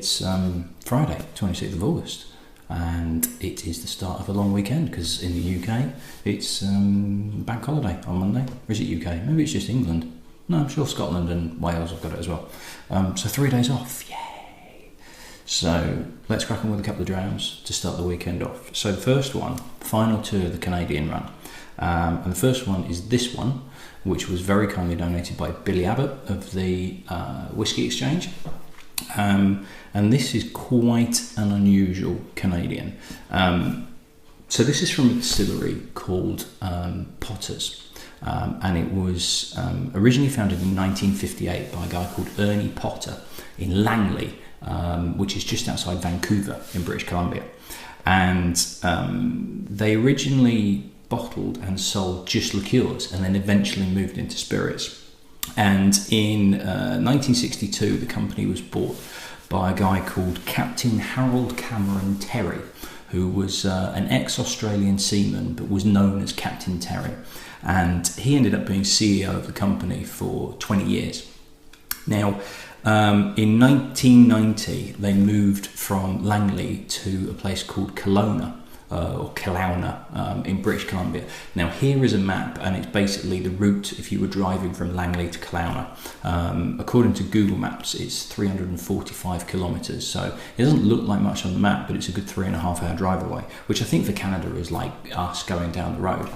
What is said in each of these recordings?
It's Friday, 26th of August, and it is the start of a long weekend because in the UK it's bank holiday on Monday. Or is it UK? Maybe it's just England. No, I'm sure Scotland and Wales have got it as well. So 3 days off, yay! So let's crack on with a couple of drams to start the weekend off. So the first one, final two of the Canadian run. And the first one is this one, which was very kindly donated by Billy Abbott of the Whisky Exchange. And this is quite an unusual Canadian. So this is from a distillery called Potter's. And it was originally founded in 1958 by a guy called Ernie Potter in Langley, which is just outside Vancouver in British Columbia. And they originally bottled and sold just liqueurs and then eventually moved into spirits. And in 1962, the company was bought by a guy called Captain Harold Cameron Terry, who was an ex-Australian seaman but was known as Captain Terry. And he ended up being CEO of the company for 20 years. Now, in 1990, they moved from Langley to a place called Kelowna, in British Columbia. Now here is a map, and it's basically the route if you were driving from Langley to Kelowna. According to Google Maps, it's 345 kilometres, so it doesn't look like much on the map, but it's a good 3.5 hour drive away, which I think for Canada is like us going down the road.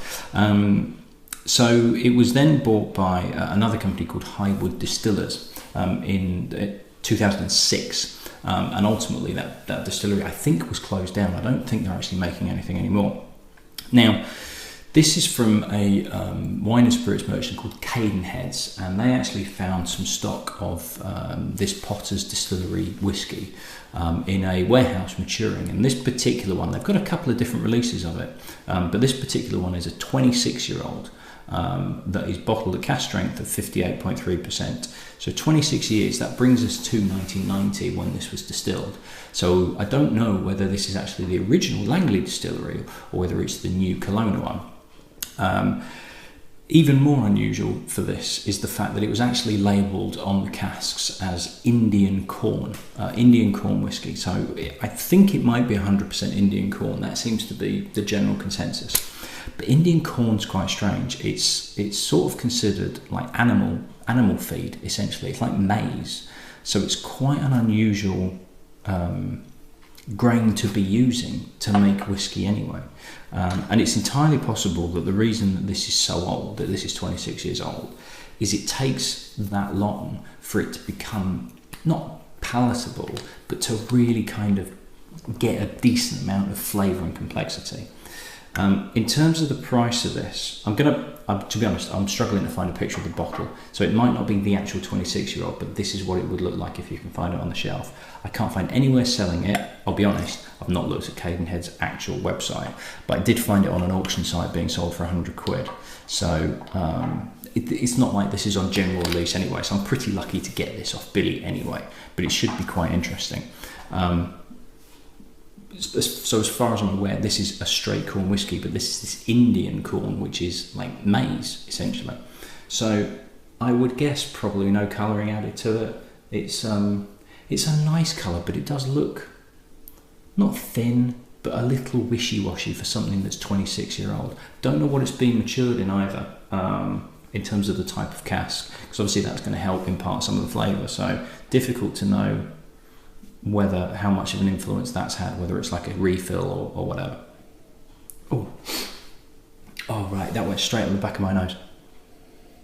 So it was then bought by another company called Highwood Distillers in 2006. And ultimately that distillery, I think, was closed down. I don't think they're actually making anything anymore. Now, this is from a wine and spirits merchant called Cadenheads, and they actually found some stock of this Potter's Distillery whiskey in a warehouse maturing. And this particular one, they've got a couple of different releases of it, but this particular one is a 26-year-old that is bottled at cask strength of 58.3%. So 26 years, that brings us to 1990 when this was distilled. So I don't know whether this is actually the original Langley distillery or whether it's the new Kelowna one. Even more unusual for this is the fact that it was actually labelled on the casks as Indian corn whiskey. So I think it might be 100% Indian corn. That seems to be the general consensus. But Indian corn's quite strange. It's sort of considered like animal feed, essentially. It's like maize. So it's quite an unusual grain to be using to make whiskey anyway. And it's entirely possible that the reason that this is so old, that this is 26 years old, is it takes that long for it to become not palatable, but to really kind of get a decent amount of flavour and complexity. In terms of the price of this, to be honest, I'm struggling to find a picture of the bottle. So it might not be the actual 26-year-old, but this is what it would look like if you can find it on the shelf. I can't find anywhere selling it. I'll be honest, I've not looked at Cadenhead's actual website, but I did find it on an auction site being sold for 100 quid. So it's not like this is on general release anyway, so I'm pretty lucky to get this off Billy anyway, but it should be quite interesting. So as far as I'm aware, this is a straight corn whiskey, but this is this Indian corn, which is like maize, essentially. So I would guess probably no colouring added to it. It's a nice colour, but it does look not thin, but a little wishy-washy for something that's 26-year-old. Don't know what it's been matured in either, in terms of the type of cask, because obviously that's going to help impart some of the flavour. So difficult to know how much of an influence that's had, whether it's like a refill or whatever. Oh right, that went straight on the back of my nose.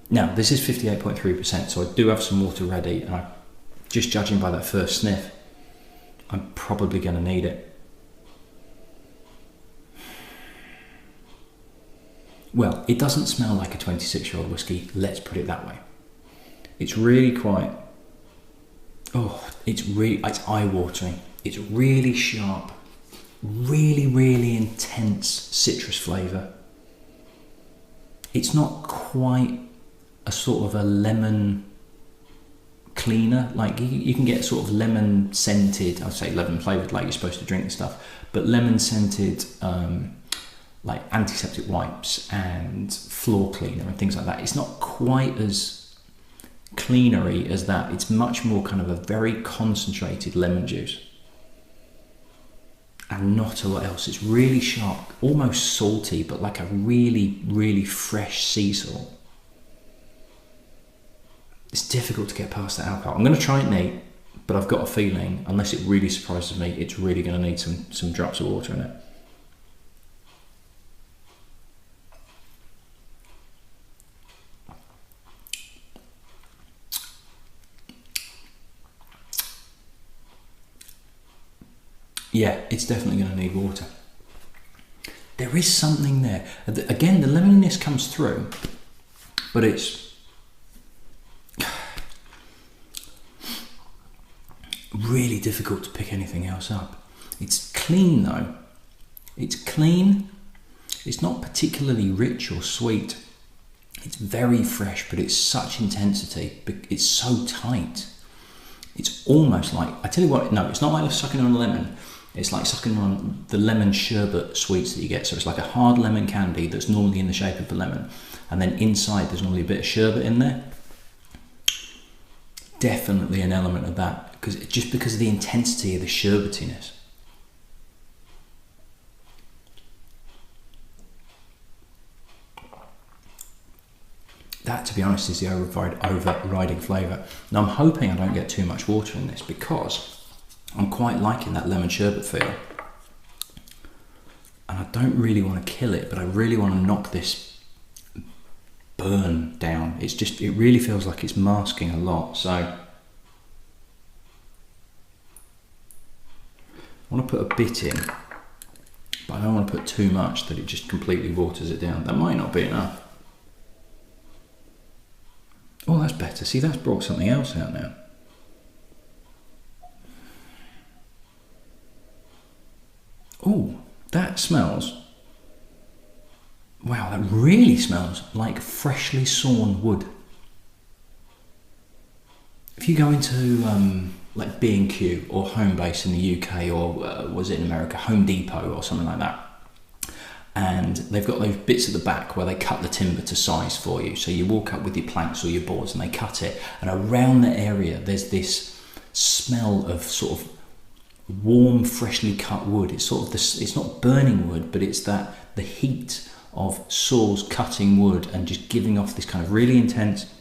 Now this is 58.3%, so I do have some water ready, and just judging by that first sniff, I'm probably going to need it. Well, it doesn't smell like a 26-year-old whiskey, let's put it that way. It's really quite... it's eye-watering. It's really sharp, really intense citrus flavour. It's not quite a sort of a lemon cleaner. Like you can get sort of lemon scented, I'd say lemon flavoured, like you're supposed to drink and stuff, but lemon scented like antiseptic wipes and floor cleaner and things like that. It's not quite as cleanery as that. It's much more kind of a very concentrated lemon juice. And not a lot else. It's really sharp, almost salty, but like a really, really fresh sea salt. It's difficult to get past the alcohol. I'm going to try it neat, but I've got a feeling, unless it really surprises me, it's really going to need some drops of water in it. Yeah, it's definitely going to need water. There is something there. Again, the lemoniness comes through, but it's really difficult to pick anything else up. It's clean though. It's clean. It's not particularly rich or sweet. It's very fresh, but it's such intensity. It's so tight. It's almost like, I tell you what, no, it's not like sucking on a lemon. It's like sucking on the lemon sherbet sweets that you get. So it's like a hard lemon candy that's normally in the shape of a lemon. And then inside there's normally a bit of sherbet in there. Definitely an element of that, just because of the intensity of the sherbetiness. That, to be honest, is the overriding flavour. Now I'm hoping I don't get too much water in this, because I'm quite liking that lemon sherbet feel. And I don't really want to kill it, but I really want to knock this burn down. It really feels like it's masking a lot. So I want to put a bit in, but I don't want to put too much that it just completely waters it down. That might not be enough. Oh, that's better. See, that's brought something else out now. Oh, that smells, wow, that really smells like freshly sawn wood. If you go into like B&Q or Homebase in the UK, or was it in America, Home Depot or something like that, and they've got those bits at the back where they cut the timber to size for you. So you walk up with your planks or your boards and they cut it, and around the area there's this smell of sort of warm, freshly cut wood. It's sort of it's not burning wood, but it's the heat of saws cutting wood and just giving off this kind of really intense,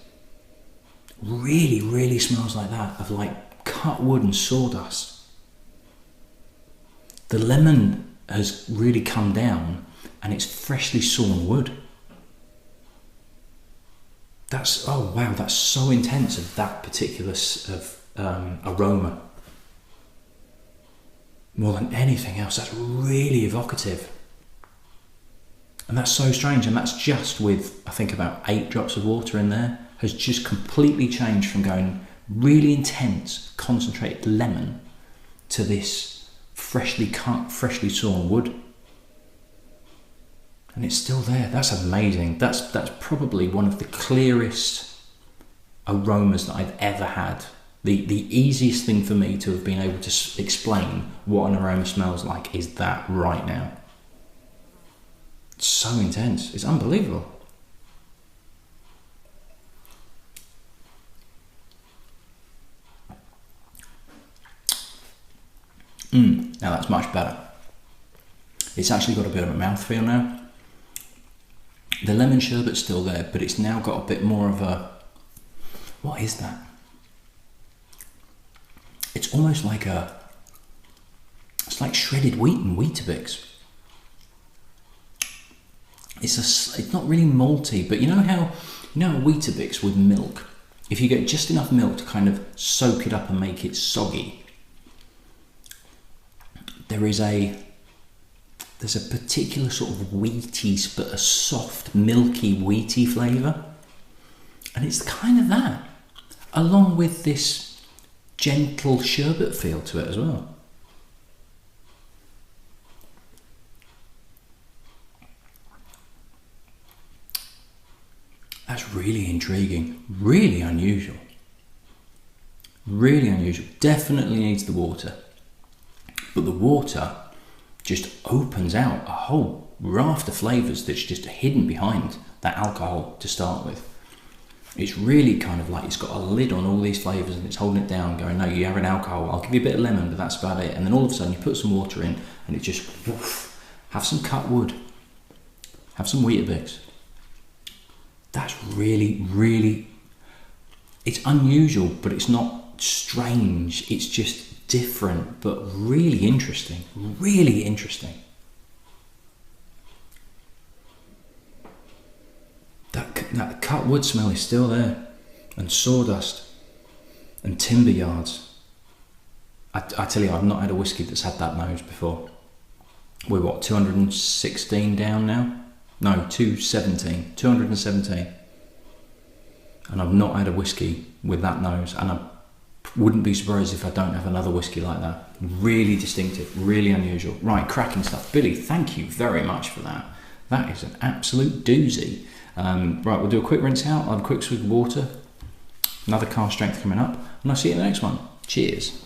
really, really smells like that, of like cut wood and sawdust. The lemon has really come down and it's freshly sawn wood. Oh wow, that's so intense of that particular aroma. More than anything else, that's really evocative. And that's so strange, and that's just with, I think, about 8 drops of water in there, has just completely changed from going really intense, concentrated lemon to this freshly cut, freshly sawn wood. And it's still there. That's amazing. That's probably one of the clearest aromas that I've ever had. The easiest thing for me to have been able to explain what an aroma smells like is that right now. It's so intense. It's unbelievable. Now that's much better. It's actually got a bit of a mouthfeel now. The lemon sherbet's still there, but it's now got a bit more of a... What is that? It's almost like it's like shredded wheat and Weetabix. It's not really malty, but you know how Weetabix with milk, if you get just enough milk to kind of soak it up and make it soggy, there's a particular sort of wheaty, but a soft, milky, wheaty flavour. And it's kind of that, along with this gentle sherbet feel to it as well. That's really intriguing, really unusual. Really unusual. Definitely needs the water. But the water just opens out a whole raft of flavours that's just hidden behind that alcohol to start with. It's really kind of like it's got a lid on all these flavours and it's holding it down, going, no, you have an alcohol, I'll give you a bit of lemon, but that's about it. And then all of a sudden you put some water in and it just, woof, have some cut wood, have some Weetabix. That's really, really, it's unusual, but it's not strange. It's just different, but really interesting, really interesting. That cut wood smell is still there, and sawdust, and timber yards. I tell you, I've not had a whiskey that's had that nose before. We're what, 216 down now? No, 217. And I've not had a whiskey with that nose, and I wouldn't be surprised if I don't have another whiskey like that. Really distinctive, really unusual. Right, cracking stuff. Billy, thank you very much for that. That is an absolute doozy. Right, we'll do a quick rinse out. I'll have a quick swig of water. Another cask strength coming up, and I'll see you in the next one. Cheers.